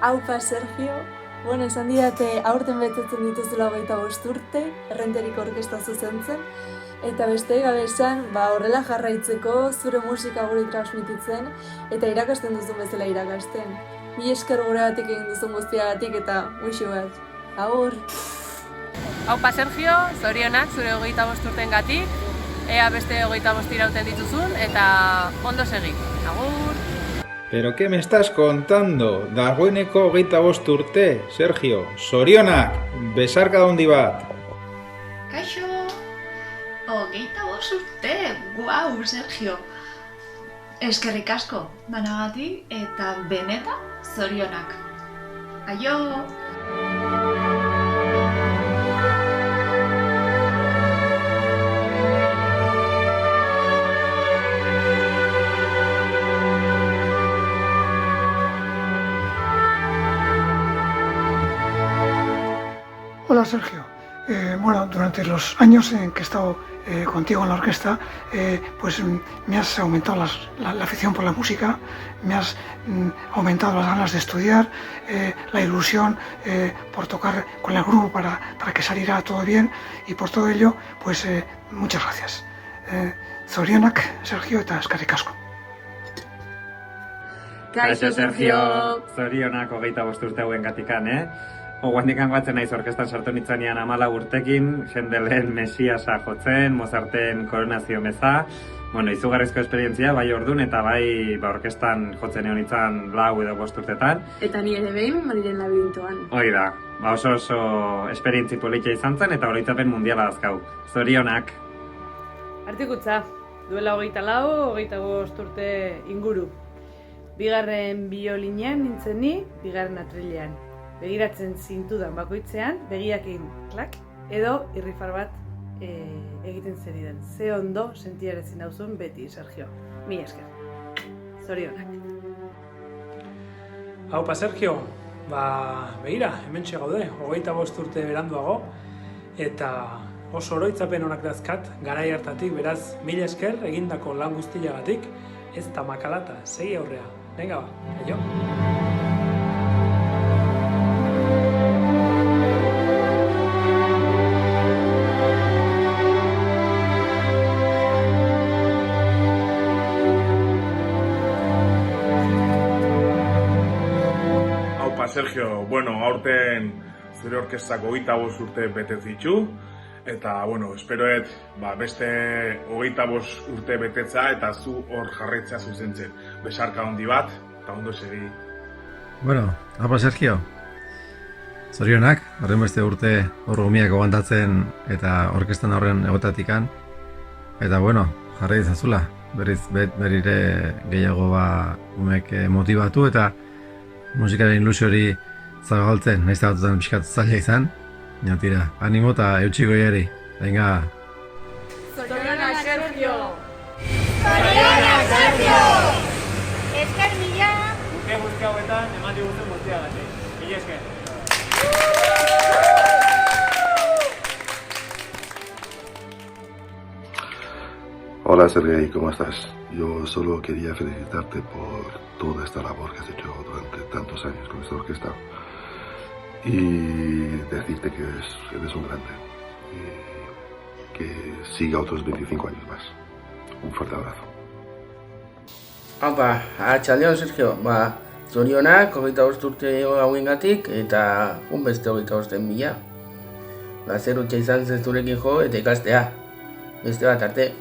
Aupa, Sergio. Bueno, esan didate aurten betetzen dituzula 25 urte, Errenterik orkesta zuzentzen. Eta beste gabe esan, horrela jarraitzeko zure musika guri transmititzen eta irakasten duzun bezala irakasten. Mi esker guregatik egin duzun guztiagatik eta muixu bat. Agur! Aupa, Sergio, zorionak zure 25 urtengatik. Ea beste 25 irauten dituzun eta ondo segi. Agur! ¿Pero qué me estás contando? Dagoeneko 25 urte, Sergio. Zorionak, besarka handi bat. Kaixo! 25 urte! Guau, Sergio! Eskerrik asko, danagatik eta beneta zorionak. Aio! Hola Sergio, bueno, durante los años en que he estado contigo en la orquesta, pues me has aumentado la afición por la música, me has aumentado las ganas de estudiar, la ilusión por tocar con el grupo para que saliera todo bien y por todo ello, pues muchas gracias. Zorionak, Sergio, eta eskerrik asko. Kaixo, Sergio! Zorionak 25 urte hauen gatikan, Oguandikan batzen naiz orkestan sartu nitzanean 14 urtekin, Händelen Mesiasa jotzen, Mozarten Koronazio meza. Bueno, izugarrizko esperientzia, bai ordun eta bai orkestan jotzen egon nintzen 4 edo 5 urtetan. Eta ni ere behin Mariren labirintoan. Hoi da, oso esperientzi politia izan zen eta oroitzapen mundiala azkau. Zorionak! Artikutza, duela 24, 25 urte inguru. Bigarren biolinean nintzen ni, bigarren atrilean. Begiratzen zintudan bakoitzean, begiakin klak, edo irrifar bat egiten zenidan. Ze ondo sentiaretzen dauzun beti, Sergio. Mi esker. Zorionak. Aupa, Sergio, begira, hementxe gaude, 25 urte beranduago, eta oso oroitzapen onak dazkat, garai hartatik, beraz, mila esker egindako lan guztiagatik, ez da makalata, segi aurrea. Venga, aio! Sergio, bueno, aurten zure orkestako 25 urte betez ditu, eta, bueno, esperoet, beste 25 urte betetza eta zu hor jarraitzea zuzentzen. Besarka handi bat, eta ondo segi. Bueno, apa Sergio, zorionak, horren beste urte hor gumiak aguantatzen eta orkestan horren egotatikan, eta, bueno, jarrai izazula, berire gehiago gumek motivatu eta musikaren ilusio hori zabaltzen, nahiz eta batutan pixkat zaila izan. Ja, tira, animo eta eutxi goiari. Venga! Zorionak, Sergio! Zorionak, Sergio! Esker mila! Buke guzti hauetan eman diguzun guztiagatik. Mila esker! Hola Sergei, ¿cómo estás? Yo solo quería felicitarte por toda esta labor que has hecho durante tantos años con esta orquesta y decirte que eres un grande y que siga otros 25 años más. Un fuerte abrazo. Aupa, atxaldeon Sergio, zorionak 25 urte hauengatik eta beste 25 mila. Zer utxa izan zen zurekin jo eta ikastea. Beste bat arte.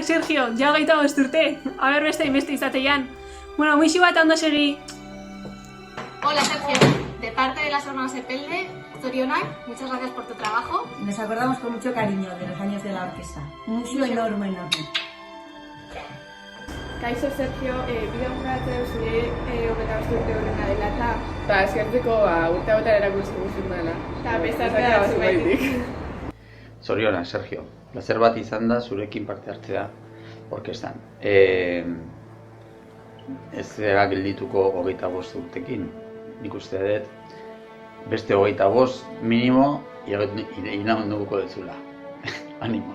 Sergio, ja 25 urte, haber beste inbeste izateian. Bueno, muixi bat ondo segi. Hola Sergio, de parte de las hermanas Epelde, Zorionak, muchas gracias por tu trabajo. Nos acordamos con mucho cariño de los años de la orquesta. Mucho enorme. Kaixo Sergio, bideo jokatzen zure 25 urte horrena dela eta eskertzeko urte hauetan erakusten guztien dela. Eta bezarka da zubaitik. Zorionak, Sergio. Plazer bat izan da zurekin parte hartzea orkestan. ez zera geldituko 25 urtekin. Nik uste dut, beste 25 minimo inaunduko dezula. Animo.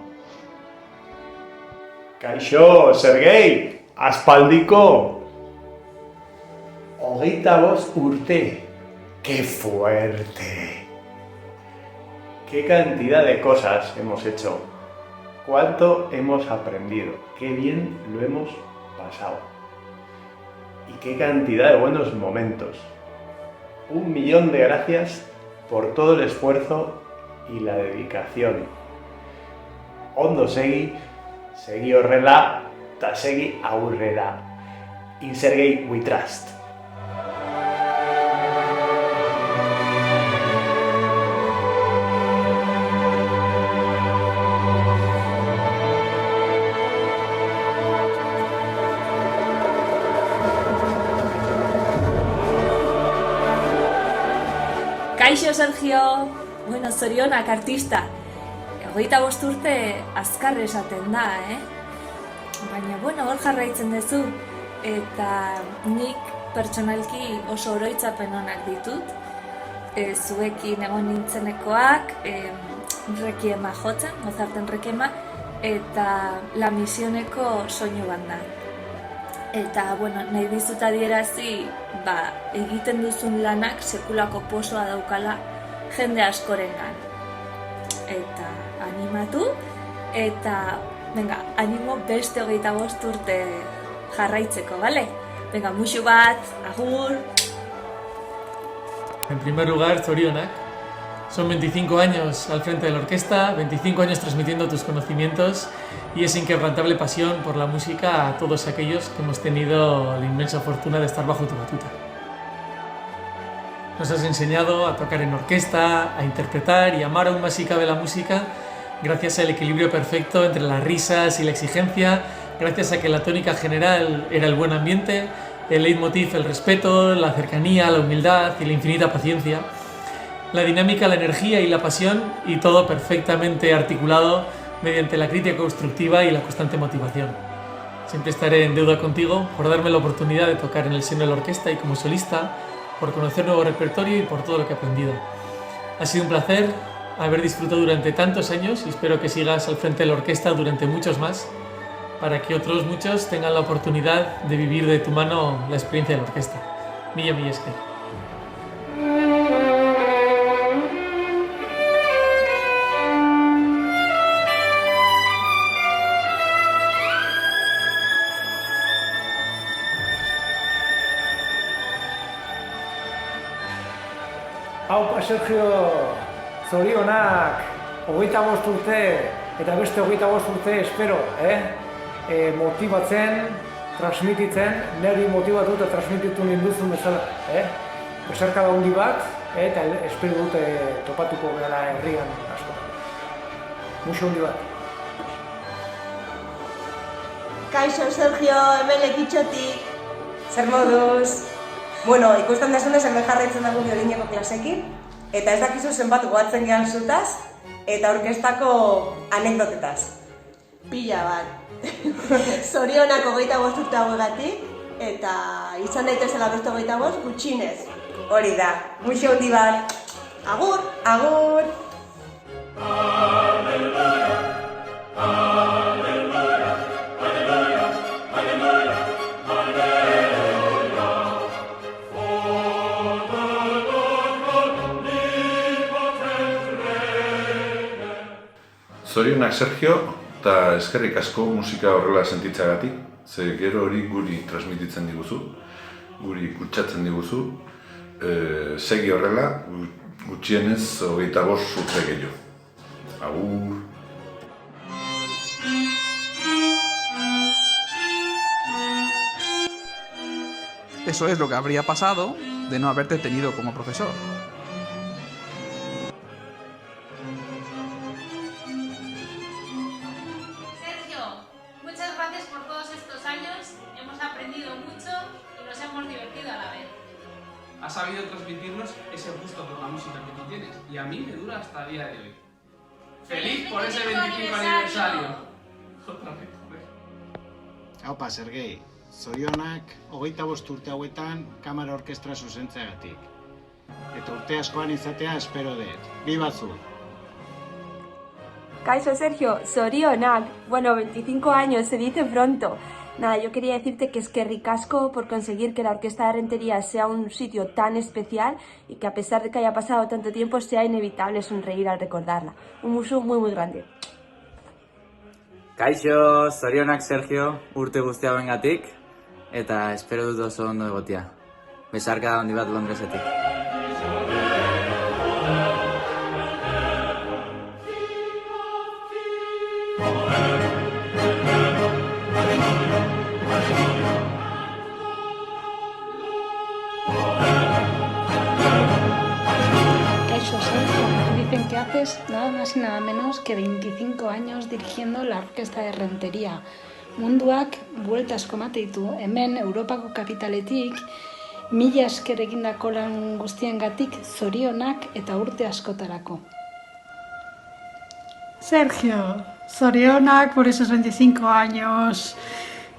Kaixo, Sergei, aspaldiko 25 urte. ¡Qué fuerte! ¡Qué cantidad de cosas hemos hecho! ¡Cuánto hemos aprendido! ¡Qué bien lo hemos pasado! ¡Y qué cantidad de buenos momentos! 1.000.000 de gracias por todo el esfuerzo y la dedicación. Ondo segi horrela, ta segi aurrera. In Sergei we trust. Kaixo, Sergio! Bueno, zorionak artista. 25 urte azkar esaten da, Baina, bueno, hor jarraitzen duzu. Eta nik pertsonalki oso oroitzapen onak ditut. Zuekin egon nintzenekoak, Requiema jotzen, Mozarten Requiema, eta La Misioneko soinu banda. Eta, bueno, nahi dizut adierazi, egiten duzun lanak sekulako posoa daukala jende askorengan. Eta animatu, eta, venga, animo beste 25 urte jarraitzeko, bale? Venga, muxu bat, agur! En primer lugar, zorionak. Son 25 años al frente de la orquesta, 25 años transmitiendo tus conocimientos y esa inquebrantable pasión por la música a todos aquellos que hemos tenido la inmensa fortuna de estar bajo tu batuta. Nos has enseñado a tocar en orquesta, a interpretar y amar aún más si cabe la música, gracias al equilibrio perfecto entre las risas y la exigencia, gracias a que la tónica general era el buen ambiente, el leitmotiv el respeto, la cercanía, la humildad y la infinita paciencia. La dinámica, la energía y la pasión, y todo perfectamente articulado mediante la crítica constructiva y la constante motivación. Siempre estaré en deuda contigo por darme la oportunidad de tocar en el seno de la orquesta y como solista, por conocer nuevo repertorio y por todo lo que he aprendido. Ha sido un placer haber disfrutado durante tantos años y espero que sigas al frente de la orquesta durante muchos más, para que otros muchos tengan la oportunidad de vivir de tu mano la experiencia de la orquesta. Mila esker. Haupa, Sergio, zorionak, 25 urte, eta beste 25 urte espero, motibatzen, transmititzen, neri motibatu eta transmititu ninduzun bezala, Besarkada handi bat, eta espero dute topatuko gara herrian askotan. Muxo handi bat. Kaixo, Sergio, hemen lekitxotik. Zer moduz? Bueno, ikusten desunez hemen jarraitzen dugu biolineko klasekin, eta ez dakizu zenbat goatzen gehan zutaz, eta orkestako anekdotetaz. Pila bat. Zorionak 25 urte hauegatik, eta izan daitezela beste 25 gutxinez. Hori da, muxo handi bat. Agur, agur! Zorionak, Sergio, eta eskerrik asko musika horrela sentitzagatik, ze gero hori guri transmititzen diguzu, guri kutsatzen diguzu, segi horrela, gutxienez 25 urte gehiago. Agur! Eso es lo que habría pasado de no haberte tenido como profesor. Has sabido transmitirnos ese gusto por la música que tú tienes y a mí me dura hasta el día de hoy. ¡Feliz por ese 25 aniversario! Otra vez, joder. Haupa, Sergei, zorionak 25 urte hauetan kamara orkestra zuzentzeagatik. Eta urte askoan izatea espero dut. Bibazu! Kaixo, Sergio, zorionak. Bueno, 25 años, se dice pronto. Nada, yo quería decirte que es que ricasco por conseguir que la Orquesta de Rentería sea un sitio tan especial y que a pesar de que haya pasado tanto tiempo sea inevitable sonreír al recordarla. Un musu muy muy grande. Kaixo, zorionak Sergio, urte guztia bengatik, eta espero dut oso ondo egotia. Besarka handi bat Londresetik. Kaixo, Sergio, dicen que haces nada más y nada menos que 25 años dirigiendo la Orquesta de Rentería. Munduak buelta asko emate ditu, hemen Europako kapitaletik, mila esker egindako lan guztiengatik zorionak eta urte askotarako. Sergio, zorionak por esos 25 años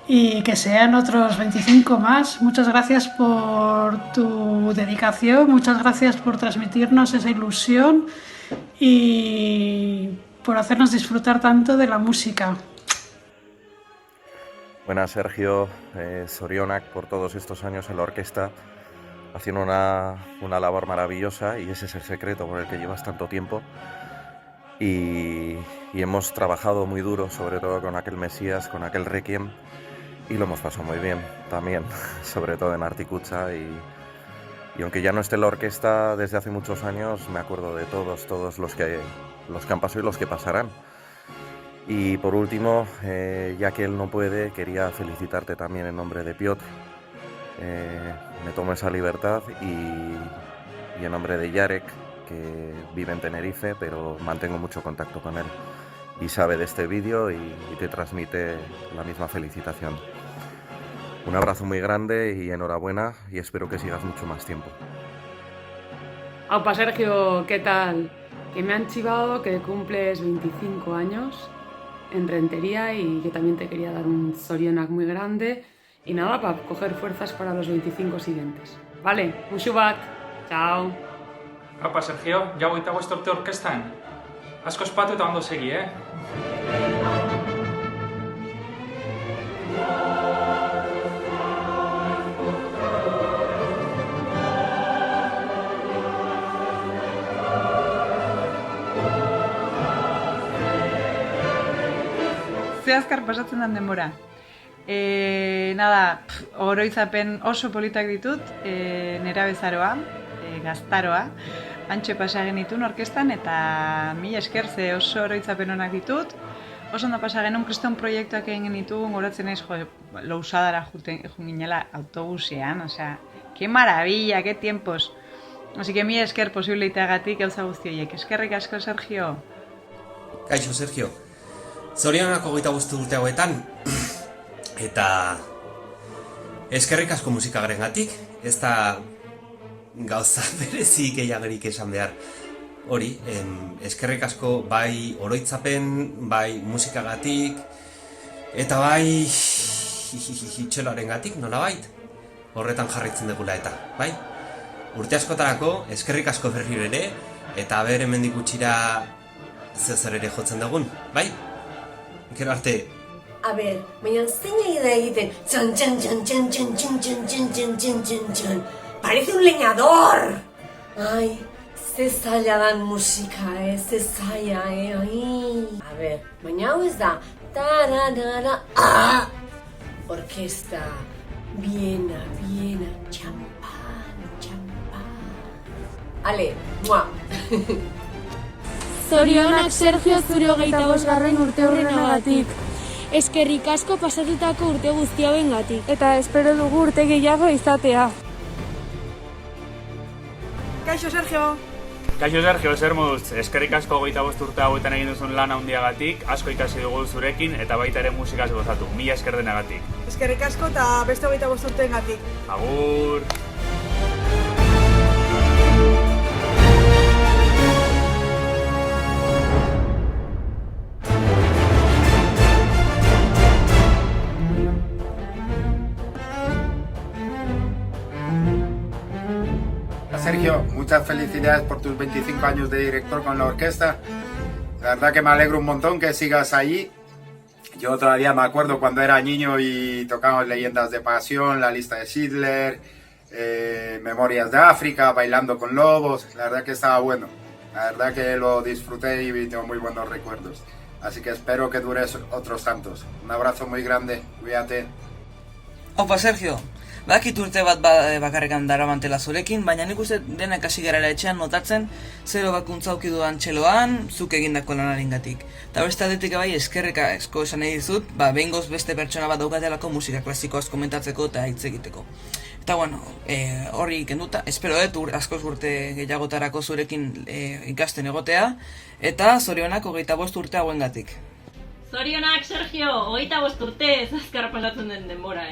y que sean otros 25 más. Muchas gracias por tu dedicación, muchas gracias por transmitirnos esa ilusión y por hacernos disfrutar tanto de la música. Buenas, Sergio, zorionak por todos estos años en la orquesta, haciendo una labor maravillosa, y ese es el secreto por el que llevas tanto tiempo. Y hemos trabajado muy duro, sobre todo con aquel Mesías, con aquel Requiem, y lo hemos pasado muy bien también, sobre todo en Articucha, y aunque ya no esté en la orquesta desde hace muchos años, me acuerdo de todos los que han pasado y los que pasarán. Y por último, ya que él no puede, quería felicitarte también en nombre de Piotr. Me tomo esa libertad y en nombre de Jarek, que vive en Tenerife, pero mantengo mucho contacto con él. Y sabe de este vídeo y te transmite la misma felicitación. Un abrazo muy grande y enhorabuena, y espero que sigas mucho más tiempo. Aupa, Sergio, ¿qué tal? Que me han chivado que cumples 25 años en Rentería y que también te quería dar un zorionak muy grande. Y nada, para coger fuerzas para los 25 siguientes. Vale, musu bat, chao. Aupa, Sergio, ja 25 urte orkestan. Asko ospatu eta ondo segi, Ze azkar pasatzen den denbora. Nada, oroitzapen oso politak ditut, nera bezaroa, gaztaroa, antxe pasa genitun orkestan, eta mila esker ze oso oroitzapen onak ditut. Oso ondo pasa genuen kriston proiektuak egin genitun, goratzen naiz, Lousadara juten ginela autobusean, osea, que maravilla, que tiempos. Así que mila esker posibilitateagatik gauza guztioiek. Eskerrik asko, Sergio. Kaixo, Sergio. Zorionak 25 urte hauetan, eta eskerrik asko musikagarengatik, ez da gauza berezi gehiagorik esan behar. Hori, eskerrik asko bai oroitzapen, bai musikagatik, eta bai txeloarengatik, nolabait, horretan jarraitzen dugula eta, bai? Urte askotarako, eskerrik asko berriro ere, eta ber hemendik gutxira zer ere jotzen dugun, bai? Gero arte. A ber, baina zein da egiten txan txan txan txan txan txan txan txan txan txan txan txan. Parece un leñador! Ai, ze zaila dan musika, ze zaila, ai. A ber, baina hau ez da tararara, orkesta, Viena, Viena, champán, champán. Ale, mua! Zorionak, Sergio, zure 25. urte hurrenagatik. Eskerrik asko pasatutako urte guzti hauengatik. Eta espero dugu urte gehiago izatea. Kaixo, Sergio! Kaixo, Sergio, zer moduz. Eskerrik asko 25 urte hauetan egin duzun lan handiagatik, asko ikasi dugu zurekin eta baita ere musikaz gozatu. Mila esker denagatik. Eskerrik asko eta beste 25 urteengatik. Agur! Sergio, muchas felicidades por tus 25 años de director con la orquesta. La verdad que me alegro un montón que sigas allí. Yo todavía me acuerdo cuando era niño y tocábamos Leyendas de Pasión, La Lista de Schindler, Memorias de África, Bailando con Lobos. La verdad que estaba bueno. La verdad que lo disfruté y tengo muy buenos recuerdos. Así que espero que dures otros tantos. Un abrazo muy grande, cuídate. Opa, Sergio, badakit urte bat bakarrekan darabantela zurekin, baina nik uste denak hasi garela etxean notatzen zero bakuntza auki dudan txeloan, zuk egindako lanarengatik. Eta beste aldetik bai eskerrik asko esan nahi dizut, behingoz beste pertsona bat daukatelako musika klasikoaz komentatzeko eta hitz egiteko. Eta bueno, horri kenduta, espero dut askoz urte gehiagotarako zurekin ikasten egotea, eta zorionak 25 urte hauengatik. Zorionak, Sergio, 25 urte ez azkar pasatzen den denbora,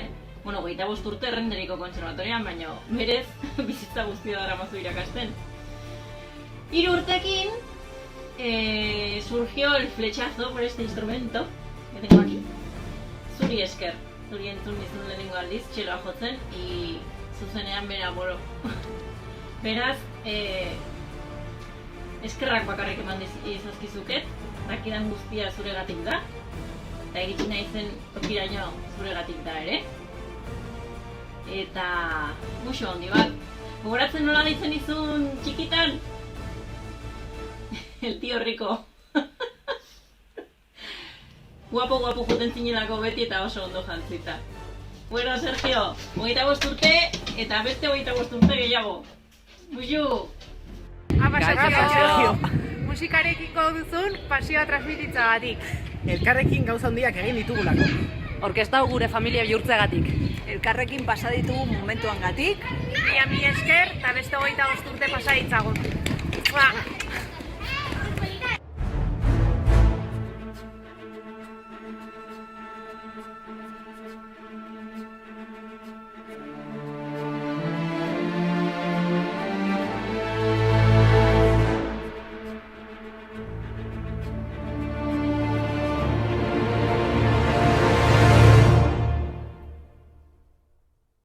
Bueno, 25 urte Errenteriko kontserbatorian, baina berez bizitza guztia daramazu irakasten. 3 urtekin surgió el flechazo por este instrumento que tengo aquí. Zuri esker, zuri entzun nizun lehenengo aldiz, txeloa jotzen, y zuzenean bera boro. Beraz, eskerrak bakarrik eman izazkizuket, dakidan guztia zuregatik da, eta iritsi naizen tokiraino zuregatik da ere. Eta muxo handi bat. Gogoratzen nola ditzen izun txikitan? El tío rico. Guapo joten zinelako beti eta oso ondo jantzita. Bueno, Sergio, 25 urte eta beste 25 urte gehiago. Muxu! Apa, Sergio! Musikarekiko duzun pasioa transmititzagatik. Elkarrekin gauza handiak egin ditugulako. Orkesta gure familia bihurtzeagatik. Elkarrekin pasa ditugu momentuangatik. Mila esker eta beste 25 urte pasa ditzagun.